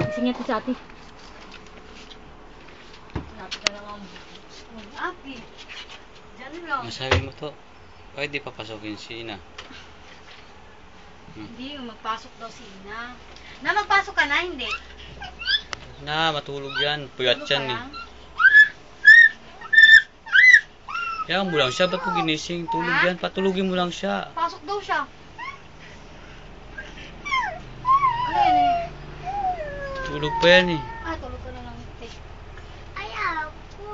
Singit sa ati. Napit na naman. Aki. Diyan lang. Masabi mo to. Pwede papasukin si Ina. Hindi, magpasok daw si Ina. Na magpasok ka na, hindi? Na, matulog yan. Puyat yan eh. Kaya mo lang siya. Ba't po ginising? Tulog yan. Patulugin mo lang siya. Pasok daw siya. Ano yan eh? Tulog pa yan eh. Tulog ka na lang. Ayaw ko.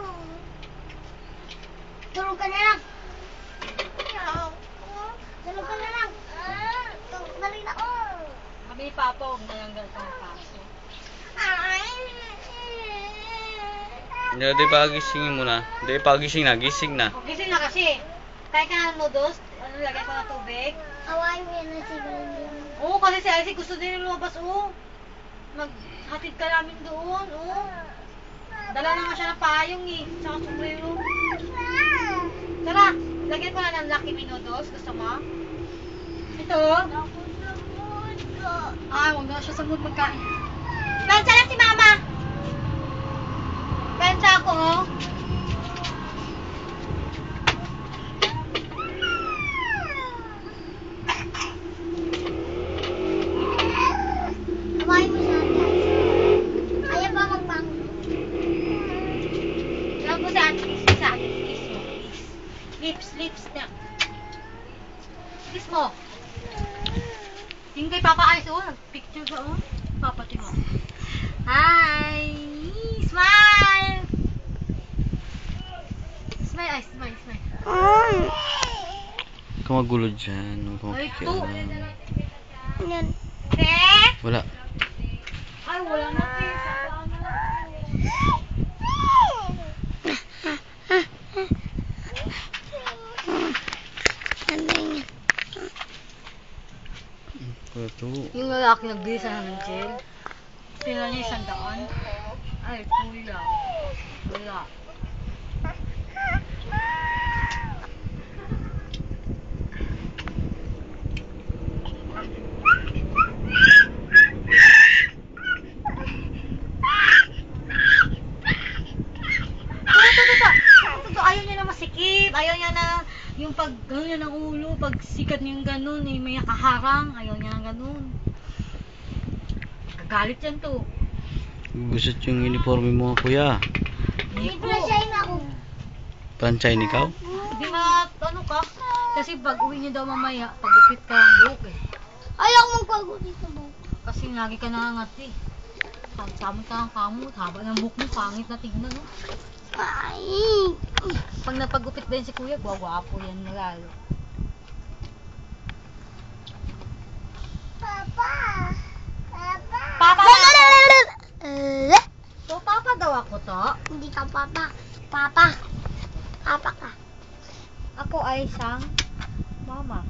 Tulog ka na lang. Ayaw ko. Tulog ka na lang. Dali na ko. Kami ni Papa, huwag na lang ganito ang paso. Hindi, di pa gisingin mo na. Di pa gising na. Gising na. Gising na kasi. Kaya ka ng noodles, lagyan ko ng tubig. Away mo yan na siguro. Oo, kasi si Elsie gusto din lumabas, maghatid ka namin doon, Dala naman siya ng payong eh, tsaka sombrero. Tara, lagyan ko na ng Lucky Me noodles, gusto mo? Ito? Huwag na siya sa mood magkain. Pensa lang si Mama! Pensa ako, Away mo sa atin. Ayaw ba magbangon? Lang po sa atin, kiss sa atin, kiss mo, kiss. Lips na. Kiss mo. Tingin kay Papa Ice, nagpicture ka, Papa, tingin mo. Hi! Smile! Smile, Ice, smile. Huwag ka magulo dyan. Huwag ka makikialam. Yan. Wala. Ay, wala na, Yung lalaki nagbili sa namin, Jill. Pila niya 100. Ay, kuya. Wala. Ayaw niya na masikip. Ayaw niya na yung pag gano'n niya ng ulo, pag sikat niya yung gano'n, may nakaharang. Ayaw niya ng gano'n. Gagalit yan to. Gusot yung uniforme mo, kuya. Hindi pala siya ako. Pansay ni ikaw? Hindi ano ka. Kasi pag uwi niya daw mamaya, pagupit ka ng buhok eh. Ayaw magpago dito mo. Kasi lagi ka nangangati. Samot ka ng kamot, haba ng buhok mo, pangit na tignan, Ay. Pag napagupit ba yun si kuya, gwapo yan lalo. Papa. Papa na! So, Papa daw ako to. Hindi ka papa. Papa. Papa ka. Ako ay isang mama.